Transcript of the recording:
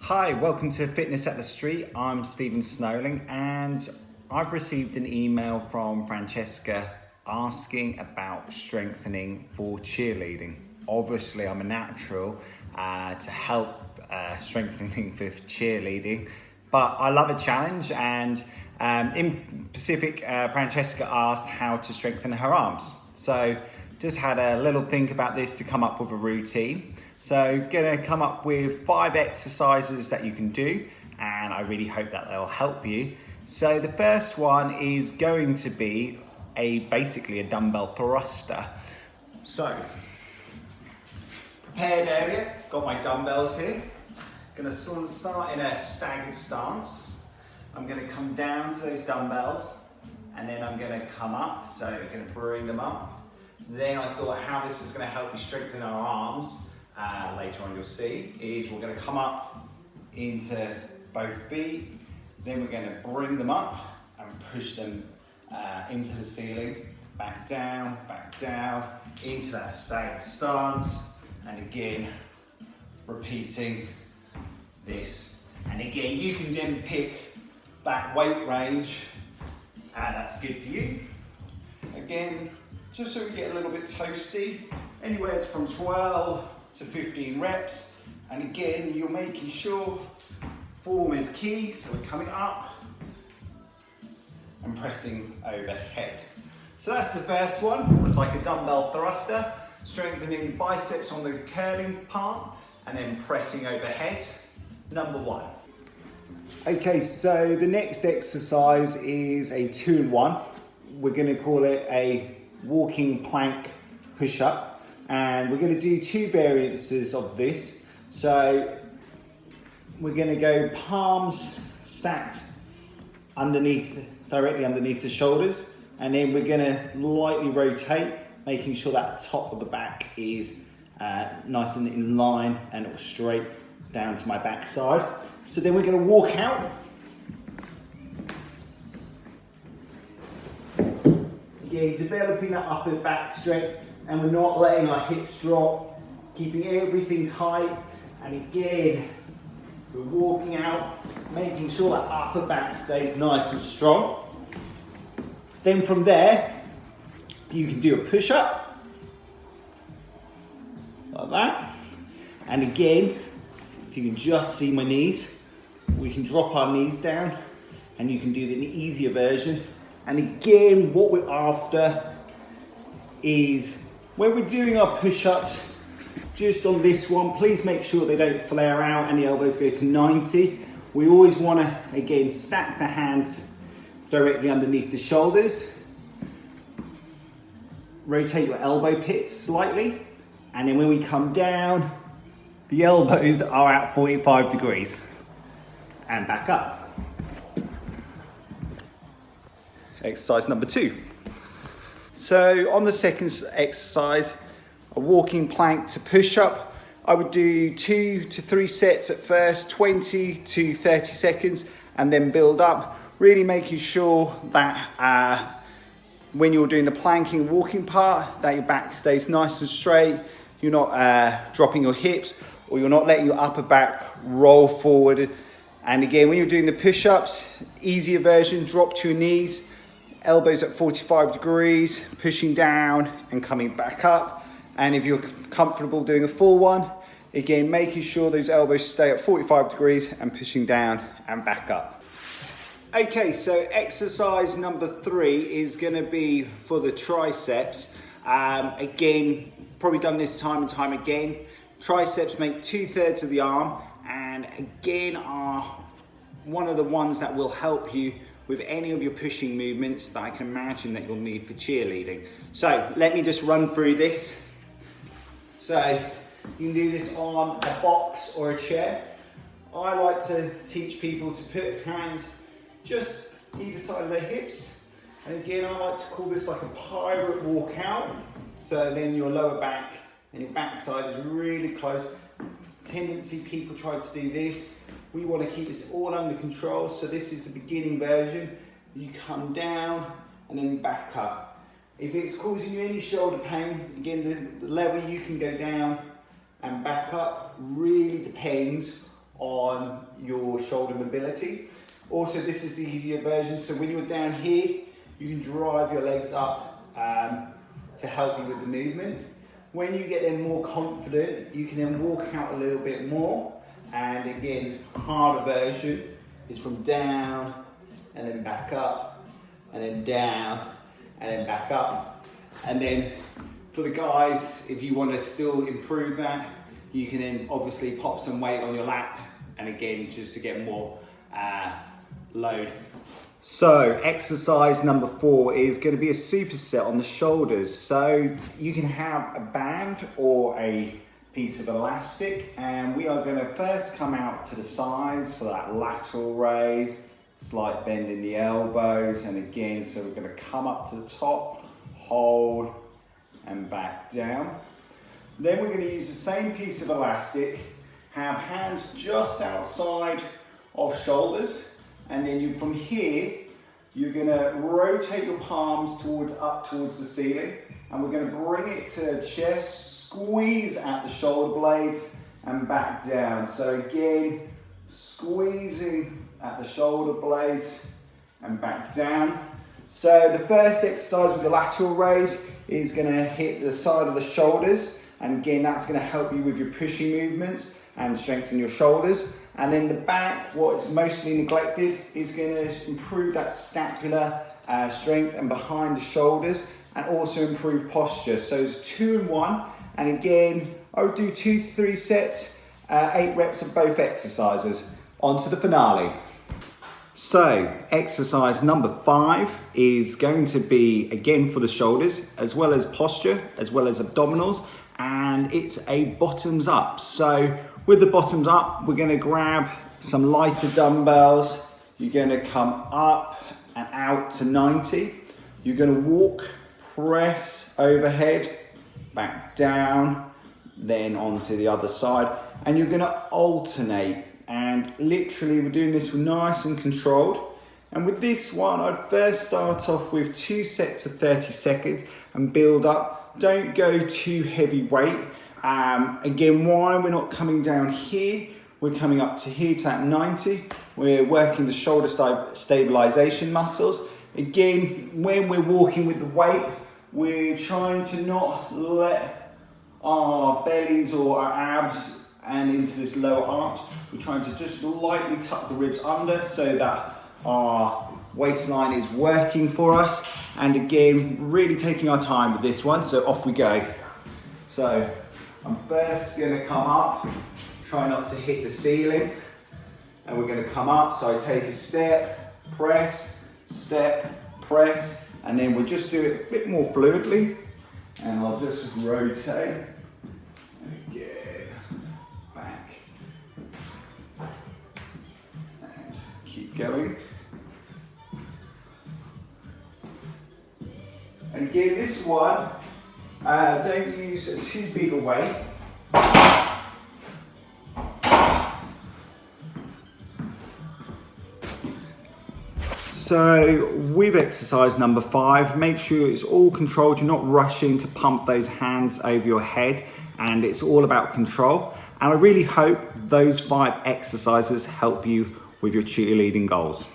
Hi, welcome to Fitness at the Street. I'm Stephen Snowling and I've received an email from Francesca asking about strengthening for cheerleading. Obviously, I'm a natural to help strengthening for cheerleading, but I love a challenge and in specific, Francesca asked how to strengthen her arms. So just had a little think about this to come up with a routine. So gonna come up with 5 exercises that you can do, and I really hope that they'll help you. So the first one is going to be basically a dumbbell thruster. So, prepared area, got my dumbbells here. Gonna sort of start in a staggered stance. I'm gonna come down to those dumbbells, and then I'm gonna come up, so I'm gonna bring them up. Then I thought how this is gonna help me strengthen our arms. Later on you'll see, is we're going to come up into both feet, then we're going to bring them up and push them into the ceiling, back down, into that staggered stance, and again, repeating this. And again, you can then pick that weight range, and that's good for you. Again, just so we get a little bit toasty, anywhere from 12 to 15 reps, and again you're making sure form is key, so we're coming up and pressing overhead. So that's the first one. It's like a dumbbell thruster, strengthening biceps on the curling part and then pressing overhead. Number 1. Okay, so the next exercise is a 2-in-1. We're going to call it a walking plank push-up. And we're going to do 2 variances of this. So we're going to go palms stacked directly underneath the shoulders, and then we're going to lightly rotate, making sure that top of the back is nice and in line and straight down to my backside. So then we're going to walk out. Again, developing that upper back strength. And we're not letting our hips drop, keeping everything tight. And again, we're walking out, making sure that upper back stays nice and strong. Then from there, you can do a push-up, like that. And again, if you can just see my knees, we can drop our knees down and you can do the easier version. And again, what we're after is when we're doing our push-ups, just on this one, please make sure they don't flare out and the elbows go to 90. We always want to, again, stack the hands directly underneath the shoulders. Rotate your elbow pits slightly. And then when we come down, the elbows are at 45 degrees. And back up. Exercise number 2. So on the second exercise, a walking plank to push up, I would do 2 to 3 sets at first, 20 to 30 seconds, and then build up, really making sure that when you're doing the planking walking part, that your back stays nice and straight, you're not dropping your hips, or you're not letting your upper back roll forward. And again, when you're doing the push-ups, easier version, drop to your knees, elbows at 45 degrees, pushing down and coming back up. And if you're comfortable doing a full one, again, making sure those elbows stay at 45 degrees and pushing down and back up. Okay, so exercise number 3 is gonna be for the triceps. Again, probably done this time and time again. Triceps make 2/3 of the arm, and again are one of the ones that will help you with any of your pushing movements that I can imagine that you'll need for cheerleading. So let me just run through this. So you can do this on a box or a chair. I like to teach people to put hands just either side of their hips. And again, I like to call this like a pirate walk out. So then your lower back and your backside is really close. Tendency people try to do this. We want to keep this all under control. So this is the beginning version. You come down and then back up. If it's causing you any shoulder pain, again, the level you can go down and back up really depends on your shoulder mobility. Also, this is the easier version, so when you're down here, you can drive your legs up to help you with the movement. When you get them more confident, you can then walk out a little bit more. And again, harder version is from down and then back up, and then down and then back up. And then for the guys, if you want to still improve that, you can then obviously pop some weight on your lap, and again, just to get more load. So exercise number 4 is going to be a superset on the shoulders. So you can have a band or a piece of elastic, and we are going to first come out to the sides for that lateral raise, slight bend in the elbows, and again, so we're going to come up to the top, hold, and back down. Then we're going to use the same piece of elastic, have hands just outside of shoulders, and then from here, you're going to rotate your palms up towards the ceiling, and we're going to bring it to chest, squeeze at the shoulder blades, and back down. So again, squeezing at the shoulder blades and back down. So the first exercise with the lateral raise is going to hit the side of the shoulders, and again, that's going to help you with your pushing movements and strengthen your shoulders. And then the back, what's mostly neglected, is going to improve that scapular strength and behind the shoulders, and also improve posture. So it's 2 in 1. And again, I would do 2 to 3 sets, 8 reps of both exercises. On to the finale. So exercise number 5 is going to be again for the shoulders, as well as posture, as well as abdominals, and it's a bottoms up. So with the bottoms up, we're going to grab some lighter dumbbells. You're going to come up and out to 90. You're going to walk, press overhead, back down, then onto the other side, and you're going to alternate. And literally, we're doing this nice and controlled. And with this one, I'd first start off with 2 sets of 30 seconds and build up. Don't go too heavy weight. Again, why we're not coming down here, we're coming up to here to that 90. We're working the shoulder stabilization muscles. Again, when we're walking with the weight, we're trying to not let our bellies or our abs and into this lower arch. We're trying to just lightly tuck the ribs under so that our waistline is working for us. And again, really taking our time with this one, so off we go. So I'm first going to come up, try not to hit the ceiling, and we're going to come up. So I take a step, press, and then we'll just do it a bit more fluidly, and I'll just rotate, and again, back, and keep going. And again, this one, don't use too big a weight. So with exercise number 5, make sure it's all controlled. You're not rushing to pump those hands over your head, and it's all about control. And I really hope those 5 exercises help you with your cheerleading goals.